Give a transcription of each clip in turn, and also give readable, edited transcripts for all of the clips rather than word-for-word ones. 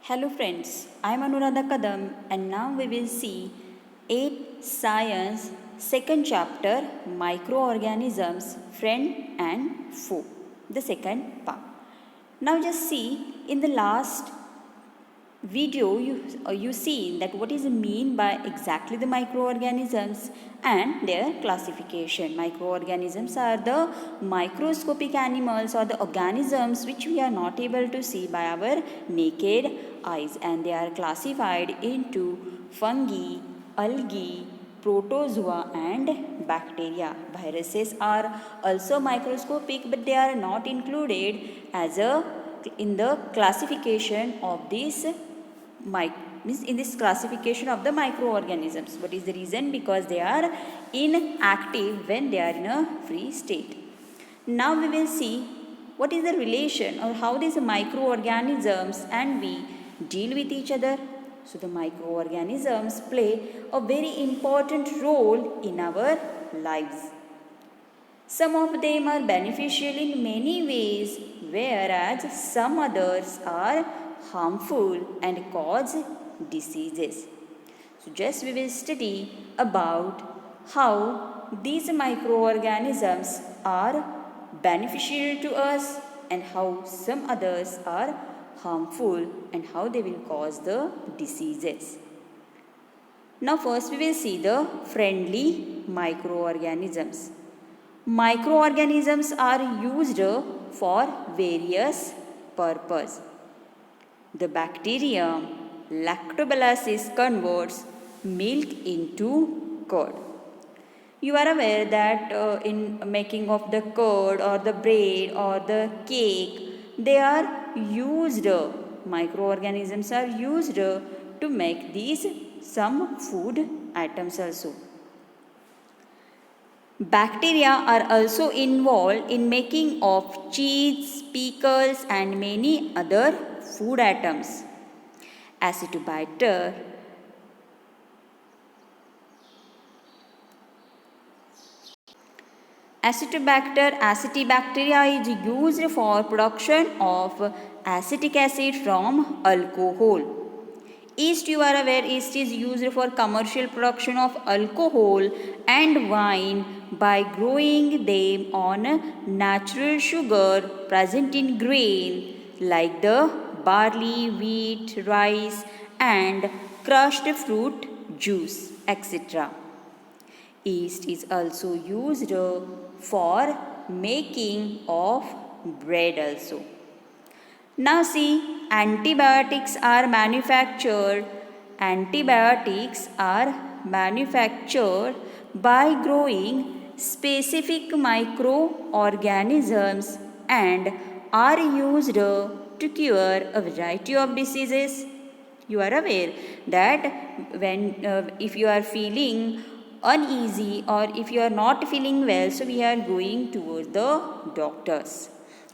Hello friends, I am Anuradha Kadam and now we will see 8 Science second chapter Microorganisms Friend and Foe, the second part. Now just see in the last video you see that what is mean by exactly the microorganisms and their classification. Microorganisms are the microscopic animals or the organisms which we are not able to see by our naked eyes, and they are classified into fungi, algae, protozoa and bacteria. Viruses are also microscopic, but they are not included as a in the classification of these means in this classification of the microorganisms. What is the reason? Because they are inactive when they are in a free state. Now we will see what is the relation or how these microorganisms and we deal with each other. So the microorganisms play a very important role in our lives. Some of them are beneficial in many ways, whereas some others are harmful and cause diseases. So just we will study about how these microorganisms are beneficial to us and how some others are harmful and how they will cause the diseases. Now first we will see the friendly microorganisms. Microorganisms are used for various purposes. The bacterium Lactobacillus converts milk into curd. You are aware that in making of the curd or the bread or the cake, they are used, microorganisms are used to make these some food items also. Bacteria are also involved in making of cheese, pickles and many other food items. Acetobacter acetibacteria is used for production of acetic acid from alcohol. Yeast, you are aware, yeast is used for commercial production of alcohol and wine by growing them on natural sugar present in grain like the barley, wheat, rice and crushed fruit juice, etc. Yeast is also used for making of bread also. Now see, antibiotics are manufactured by growing specific microorganisms and are used to cure a variety of diseases. You are aware that if you are feeling uneasy or if you are not feeling well, so we are going towards the doctors,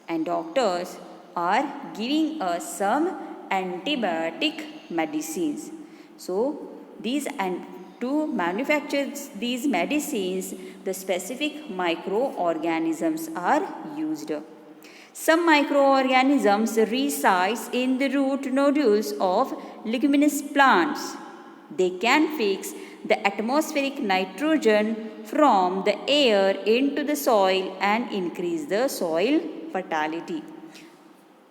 and doctors are giving us some antibiotic medicines. So these and to manufacture these medicines, the specific microorganisms are used. Some microorganisms reside in the root nodules of leguminous plants. They can fix the atmospheric nitrogen from the air into the soil and increase the soil fertility.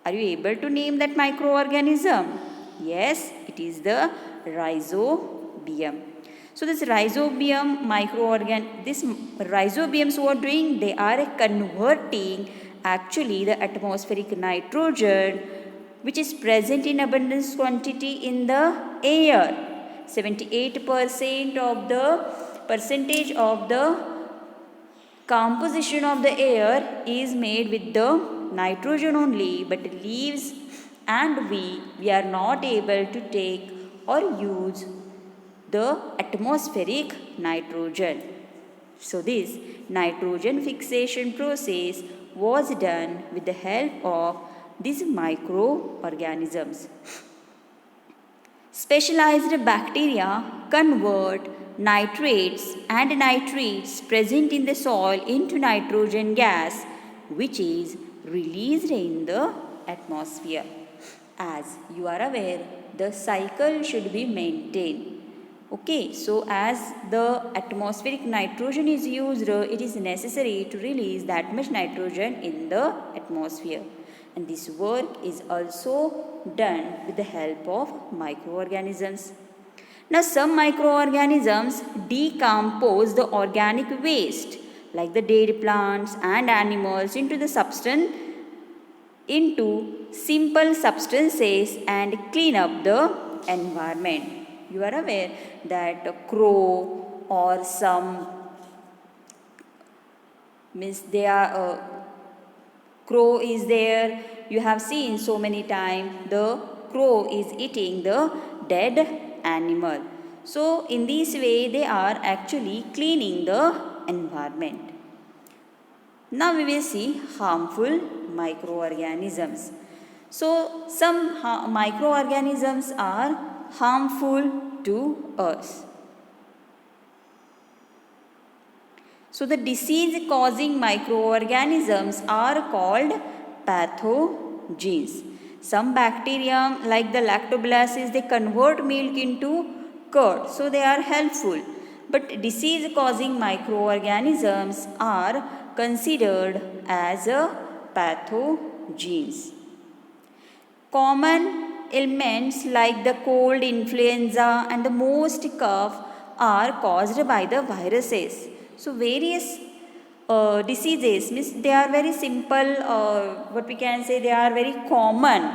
Are you able to name that microorganism? Yes, it is the rhizobium. So this rhizobium these rhizobiums who are doing, they are converting actually the atmospheric nitrogen which is present in abundance quantity in the air. 78% of the percentage of the composition of the air is made with the nitrogen only, but leaves and we are not able to take or use the atmospheric nitrogen. So this nitrogen fixation process was done with the help of these microorganisms. Specialized bacteria convert nitrates and nitrites present in the soil into nitrogen gas, which is released in the atmosphere. As you are aware, the cycle should be maintained. Okay, so as the atmospheric nitrogen is used, it is necessary to release that much nitrogen in the atmosphere. And this work is also done with the help of microorganisms. Now, some microorganisms decompose the organic waste like the dead plants and animals into simple substances and clean up the environment. You are aware that a crow or some means they are crow is there. You have seen so many times the crow is eating the dead animal. So in this way they are actually cleaning the environment. Now we will see harmful microorganisms. So some microorganisms are harmful to us. So the disease causing microorganisms are called pathogens. Some bacteria like the lactobacillus, they convert milk into curd, so they are helpful. But disease causing microorganisms are considered as pathogens. Common ailments like the cold, influenza and the most cough are caused by the viruses. So various diseases means they are very simple, what we can say, they are very common.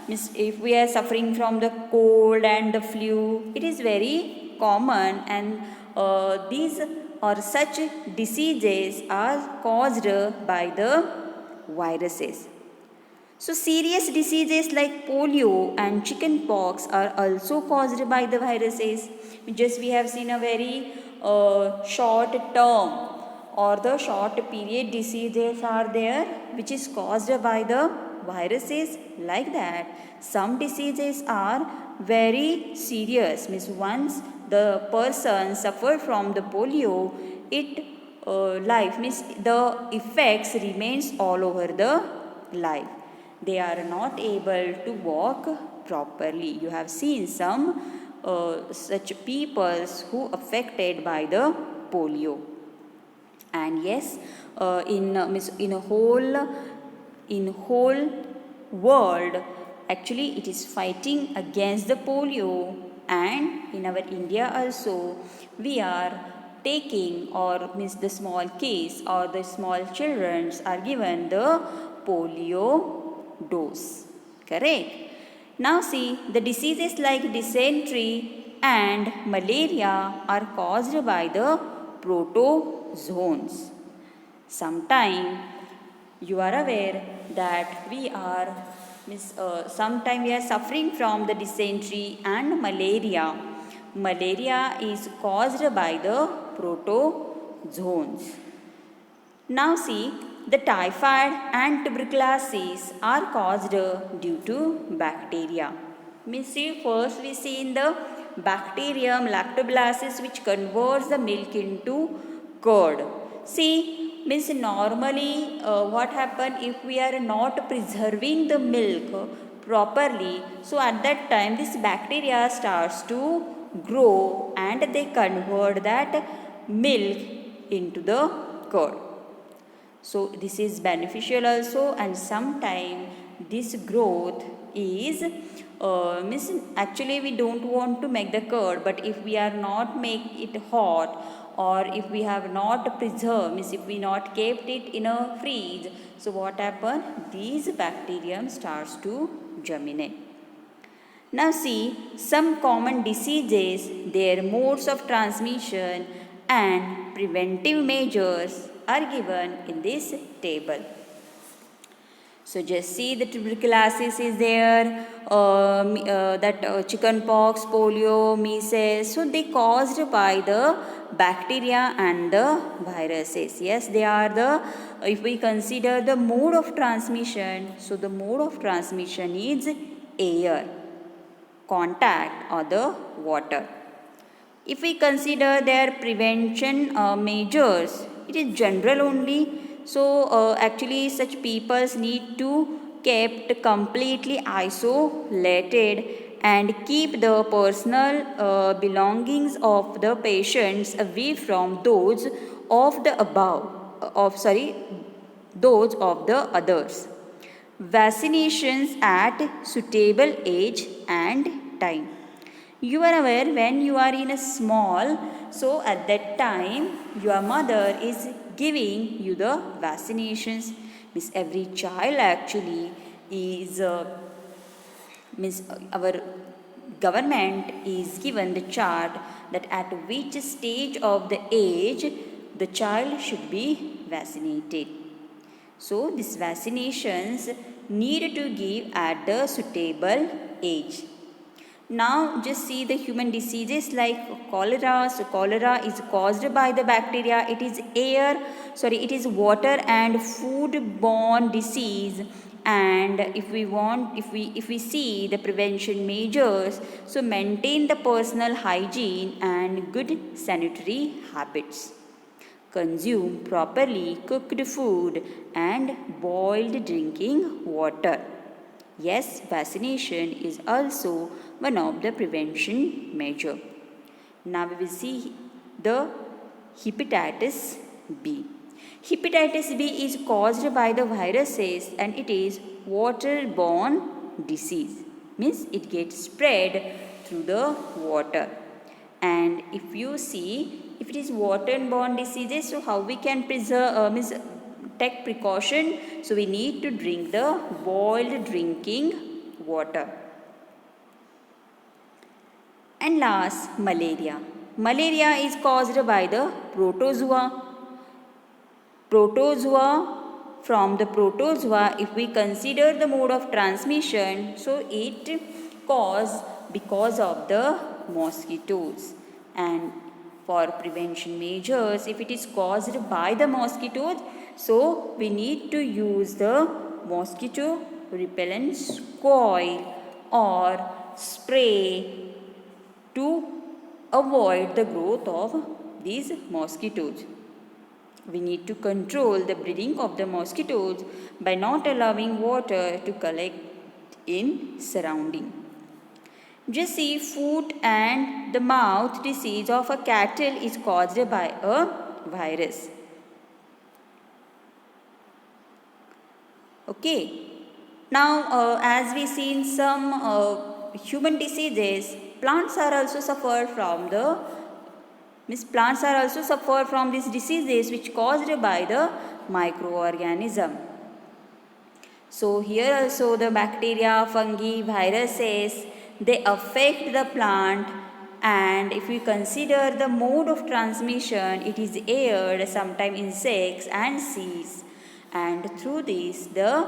Means if we are suffering from the cold and the flu, it is very common, and these or such diseases are caused by the viruses. So serious diseases like polio and chicken pox are also caused by the viruses. Just we have seen a very short term or the short period diseases are there which is caused by the viruses. Like that, some diseases are very serious. Means once the person suffered from the polio, it life means the effects remains all over the life. They are not able to walk properly. You have seen some such peoples who affected by the polio. And yes, in a whole world, actually it is fighting against the polio, and in our India also we are taking, or means the small kids or the small children are given the polio dose. Correct? Now see, the diseases like dysentery and malaria are caused by the protozoans. Sometime you are aware that we are sometime we are suffering from the dysentery and malaria. Malaria is caused by the protozoans. Now see, the typhoid and tuberculosis are caused due to bacteria. First we see in the bacterium lactobacillus which converts the milk into curd. See, normally what happen if we are not preserving the milk properly, so at that time this bacteria starts to grow and they convert that milk into the curd. So this is beneficial also, and sometime this growth is actually we don't want to make the curd, but if we are not make it hot, or if we have not preserved, if we not kept it in a fridge, so what happen? These bacterium starts to germinate. Now see, some common diseases, their modes of transmission and preventive measures are given in this table. So just see the tuberculosis is there, chicken pox, polio, measles. So they caused by the bacteria and the viruses. Yes, they are the, if we consider the mode of transmission, so the mode of transmission is air, contact or the water. If we consider their prevention measures, it is general only. So actually such peoples need to kept completely isolated and keep the personal belongings of the patients away from those of the those of the others. Vaccinations at suitable age and time. You are aware when you are in a small, so at that time your mother is giving you the vaccinations. Means every child actually is means our government is given the chart that at which stage of the age the child should be vaccinated. So these vaccinations need to give at the suitable age. Now just see the human diseases like cholera. So cholera is caused by the bacteria. It is it is water and food borne disease. And if we see the prevention measures, so maintain the personal hygiene and good sanitary habits. Consume properly cooked food and boiled drinking water. Yes, vaccination is also one of the prevention measure. Now we will see the hepatitis B. Hepatitis B is caused by the viruses and it is waterborne disease. Means it gets spread through the water. And if you see, if it is waterborne diseases, so how we can take precaution? So we need to drink the boiled drinking water. And last, malaria. Malaria is caused by the protozoa. From the protozoa, if we consider the mode of transmission, so it caused because of the mosquitoes. And for prevention measures, if it is caused by the mosquitoes, so we need to use the mosquito repellent coil or spray to avoid the growth of these mosquitoes. We need to control the breeding of the mosquitoes by not allowing water to collect in surrounding. Just see, foot and the mouth disease of a cattle is caused by a virus. Okay. Now, as we see in some human diseases, plants are also suffer from these diseases which caused by the microorganism. So here also the bacteria, fungi, viruses, they affect the plant, and if we consider the mode of transmission, it is air, sometimes insects and seeds, and through this the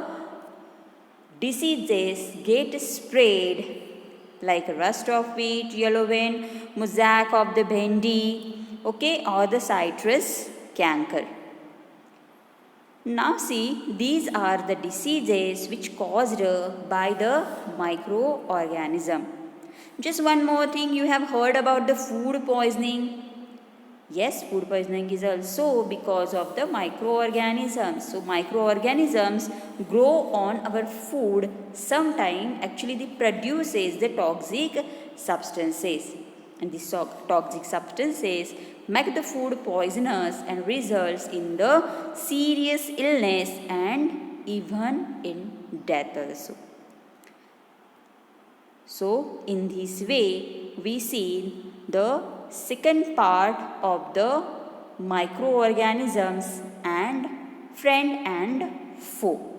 diseases get spread like rust of wheat, yellow vein, mosaic of the bhendi, okay, or the citrus canker. Now see, these are the diseases which caused by the microorganism. Just one more thing, you have heard about the food poisoning. Yes, food poisoning is also because of the microorganisms. So microorganisms grow on our food. Sometimes actually they produces the toxic substances. And these toxic substances make the food poisonous and results in the serious illness and even in death also. So in this way we see the second part of the microorganisms and friend and foe.